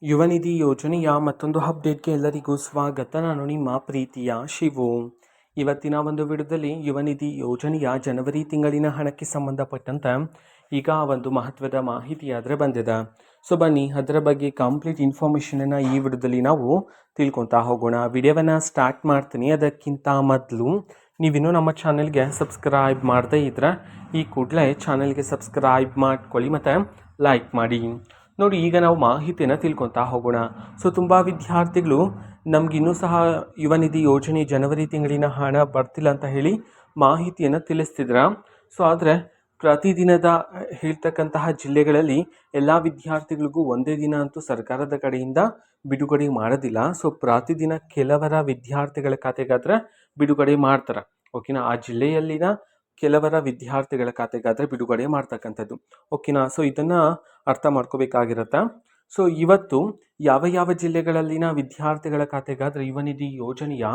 ಯುವ ನಿಧಿ ಯೋಜನೆಯ ಮತ್ತೊಂದು ಅಪ್ಡೇಟ್ಗೆ ಎಲ್ಲರಿಗೂ ಸ್ವಾಗತ. ನಾನು ನಿಮ್ಮ ಪ್ರೀತಿಯ ಶಿವು. ಇವತ್ತಿನ ಒಂದು ವಿಡಿಯೋದಲ್ಲಿ ಯುವ ನಿಧಿ ಯೋಜನೆಯ ಜನವರಿ ತಿಂಗಳಿನ ಹಣಕ್ಕೆ ಸಂಬಂಧಪಟ್ಟಂತೆ ಈಗ ಒಂದು ಮಹತ್ವದ ಮಾಹಿತಿ ಆದರೆ ಬಂದಿದೆ. ಸೊ ಬನ್ನಿ ಅದರ ಬಗ್ಗೆ ಕಂಪ್ಲೀಟ್ ಇನ್ಫಾರ್ಮೇಷನನ್ನು ಈ ವಿಡಿಯೋದಲ್ಲಿ ನಾವು ತಿಳ್ಕೊತಾ ಹೋಗೋಣ. ವಿಡಿಯೋವನ್ನು ಸ್ಟಾರ್ಟ್ ಮಾಡ್ತೀನಿ. ಅದಕ್ಕಿಂತ ಮೊದಲು ನೀವಿನ್ನೂ ನಮ್ಮ ಚಾನೆಲ್ಗೆ ಸಬ್ಸ್ಕ್ರೈಬ್ ಮಾಡದೇ ಇದ್ದರೆ ಈ ಕೂಡಲೇ ಚಾನೆಲ್ಗೆ ಸಬ್ಸ್ಕ್ರೈಬ್ ಮಾಡ್ಕೊಳ್ಳಿ ಮತ್ತು ಲೈಕ್ ಮಾಡಿ. ನೋಡಿ, ಈಗ ನಾವು ಮಾಹಿತಿಯನ್ನು ತಿಳ್ಕೊತಾ ಹೋಗೋಣ. ಸೊ ತುಂಬ ವಿದ್ಯಾರ್ಥಿಗಳು ನಮಗಿನ್ನೂ ಸಹ ಯುವ ನಿಧಿ ಯೋಜನೆ ಜನವರಿ ತಿಂಗಳಿನ ಹಣ ಬರ್ತಿಲ್ಲ ಅಂತ ಹೇಳಿ ಮಾಹಿತಿಯನ್ನು ತಿಳಿಸ್ತಿದ್ರ. ಸೊ ಆದರೆ ಪ್ರತಿದಿನದ ಹೇಳ್ತಕ್ಕಂತಹ ಜಿಲ್ಲೆಗಳಲ್ಲಿ ಎಲ್ಲ ವಿದ್ಯಾರ್ಥಿಗಳಿಗೂ ಒಂದೇ ದಿನ ಅಂತೂ ಸರ್ಕಾರದ ಕಡೆಯಿಂದ ಬಿಡುಗಡೆ ಮಾಡೋದಿಲ್ಲ. ಸೊ ಪ್ರತಿದಿನ ಕೆಲವರ ವಿದ್ಯಾರ್ಥಿಗಳ ಖಾತೆಗಾದರೆ ಬಿಡುಗಡೆ ಮಾಡ್ತಾರೆ. ಓಕೆನಾ, ಆ ಜಿಲ್ಲೆಯಲ್ಲಿನ ಕೆಲವರ ವಿದ್ಯಾರ್ಥಿಗಳ ಖಾತೆಗಾದರೆ ಬಿಡುಗಡೆ ಮಾಡ್ತಕ್ಕಂಥದ್ದು. ಓಕೆನಾ, ಸೊ ಇದನ್ನು ಅರ್ಥ ಮಾಡ್ಕೋಬೇಕಾಗಿರುತ್ತೆ. ಸೊ ಇವತ್ತು ಯಾವ ಯಾವ ಜಿಲ್ಲೆಗಳಲ್ಲಿನ ವಿದ್ಯಾರ್ಥಿಗಳ ಖಾತೆಗಾದರೆ ಯುವ ನಿಧಿ ಯೋಜನೆಯ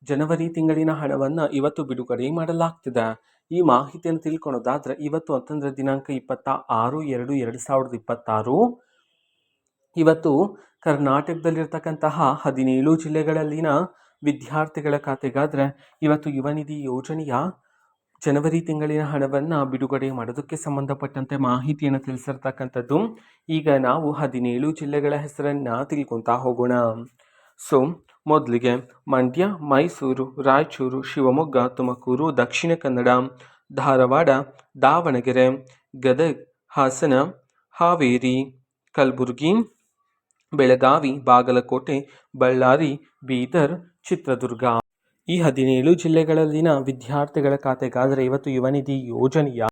ಜನವರಿ ತಿಂಗಳಿನ ಹಣವನ್ನು ಇವತ್ತು ಬಿಡುಗಡೆ ಮಾಡಲಾಗ್ತಿದೆ. ಈ ಮಾಹಿತಿಯನ್ನು ತಿಳ್ಕೊಳೋದಾದರೆ ಇವತ್ತು ಅಂತಂದರೆ ದಿನಾಂಕ 26/2/2026 ಇವತ್ತು ಕರ್ನಾಟಕದಲ್ಲಿರ್ತಕ್ಕಂತಹ 17 ಜಿಲ್ಲೆಗಳಲ್ಲಿನ ವಿದ್ಯಾರ್ಥಿಗಳ ಖಾತೆಗಾದರೆ ಇವತ್ತು ಯುವ ನಿಧಿ ಯೋಜನೆಯ ಜನವರಿ ತಿಂಗಳಿನ ಹಣವನ್ನು ಬಿಡುಗಡೆ ಮಾಡೋದಕ್ಕೆ ಸಂಬಂಧಪಟ್ಟಂತೆ ಮಾಹಿತಿಯನ್ನು ತಿಳಿಸಿರ್ತಕ್ಕಂಥದ್ದು. ಈಗ ನಾವು 17 ಜಿಲ್ಲೆಗಳ ಹೆಸರನ್ನು ತಿಳ್ಕೊತಾ ಹೋಗೋಣ. ಸೊ ಮೊದಲಿಗೆ ಮಂಡ್ಯ, ಮೈಸೂರು, ರಾಯಚೂರು, ಶಿವಮೊಗ್ಗ, ತುಮಕೂರು, ದಕ್ಷಿಣ ಕನ್ನಡ, ಧಾರವಾಡ, ದಾವಣಗೆರೆ, ಗದಗ, ಹಾಸನ, ಹಾವೇರಿ, ಕಲಬುರಗಿ, ಬೆಳಗಾವಿ, ಬಾಗಲಕೋಟೆ, ಬಳ್ಳಾರಿ, ಬೀದರ್, ಚಿತ್ರದುರ್ಗ ಈ 17 ಜಿಲ್ಲೆಗಳಲ್ಲಿನ ವಿದ್ಯಾರ್ಥಿಗಳ ಖಾತೆಗಾದರೆ ಇವತ್ತು ಯುವ ನಿಧಿ ಯೋಜನೆಯ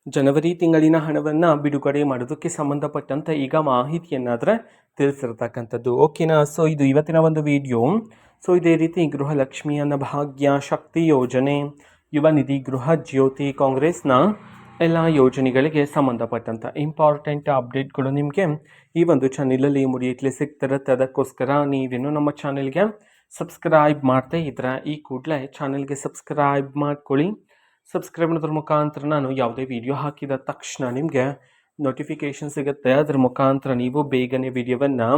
ಜನವರಿ ತಿಂಗಳಿನ ಹಣವನ್ನು ಬಿಡುಗಡೆ ಮಾಡೋದಕ್ಕೆ ಸಂಬಂಧಪಟ್ಟಂತೆ ಈಗ ಮಾಹಿತಿಯನ್ನಾದರೆ ತಿಳಿಸಿರ್ತಕ್ಕಂಥದ್ದು. ಓಕೆನಾ, ಸೊ ಇದು ಇವತ್ತಿನ ಒಂದು ವಿಡಿಯೋ. ಸೊ ಇದೇ ರೀತಿ ಗೃಹಲಕ್ಷ್ಮಿ, ಅನ್ನಭಾಗ್ಯ, ಶಕ್ತಿ ಯೋಜನೆ, ಯುವ ನಿಧಿ, ಗೃಹ ಜ್ಯೋತಿ, ಕಾಂಗ್ರೆಸ್ನ ಎಲ್ಲ ಯೋಜನೆಗಳಿಗೆ ಸಂಬಂಧಪಟ್ಟಂಥ ಇಂಪಾರ್ಟೆಂಟ್ ಅಪ್ಡೇಟ್ಗಳು ನಿಮಗೆ ಈ ಒಂದು ಚಾನೆಲಲ್ಲಿ ಮುಡಿಯಟ್ಲಿ ಸಿಗ್ತಿರುತ್ತೆ. ಅದಕ್ಕೋಸ್ಕರ ನೀವೇನು ನಮ್ಮ ಚಾನೆಲ್ಗೆ ಸಬ್ಸ್ಕ್ರೈಬ್ ಮಾಡ್ತಾ ಇದ್ರೆ ಈ ಕೂಡಲೇ ಚಾನೆಲ್ಗೆ ಸಬ್ಸ್ಕ್ರೈಬ್ ಮಾಡ್ಕೊಳ್ಳಿ. ಸಬ್ಸ್ಕ್ರೈಬ್ ಮಾಡೋದ್ರ ಮುಖಾಂತರ ನಾನು ಯಾವುದೇ ವಿಡಿಯೋ ಹಾಕಿದ ತಕ್ಷಣ ನಿಮಗೆ ನೋಟಿಫಿಕೇಷನ್ ಸಿಗುತ್ತೆ. ಅದರ ಮುಖಾಂತರ ನೀವು ಬೇಗನೆ ವಿಡಿಯೋವನ್ನು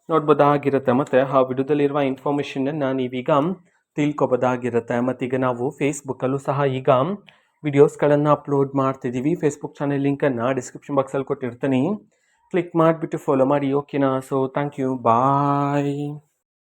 ನೋಡ್ಬೋದಾಗಿರುತ್ತೆ ಮತ್ತು ಆ ವಿಡಿಯೋದಲ್ಲಿರುವ ಇನ್ಫಾರ್ಮೇಷನನ್ನು ನೀವೀಗ ತಿಳ್ಕೊಬೋದಾಗಿರುತ್ತೆ. ಮತ್ತೀಗ ನಾವು ಫೇಸ್ಬುಕ್ಕಲ್ಲೂ ಸಹ ಈಗ ವಿಡಿಯೋಸ್ಗಳನ್ನು ಅಪ್ಲೋಡ್ ಮಾಡ್ತಿದ್ದೀವಿ. ಫೇಸ್ಬುಕ್ ಚಾನೆಲ್ ಲಿಂಕನ್ನು ಡಿಸ್ಕ್ರಿಪ್ಷನ್ ಬಾಕ್ಸಲ್ಲಿ ಕೊಟ್ಟಿರ್ತೀನಿ. ಕ್ಲಿಕ್ ಮಾಡಿಬಿಟ್ಟು ಫಾಲೋ ಮಾಡಿ. ಓಕೆನಾ, ಸೊ ಥ್ಯಾಂಕ್ ಯು, ಬಾಯ್.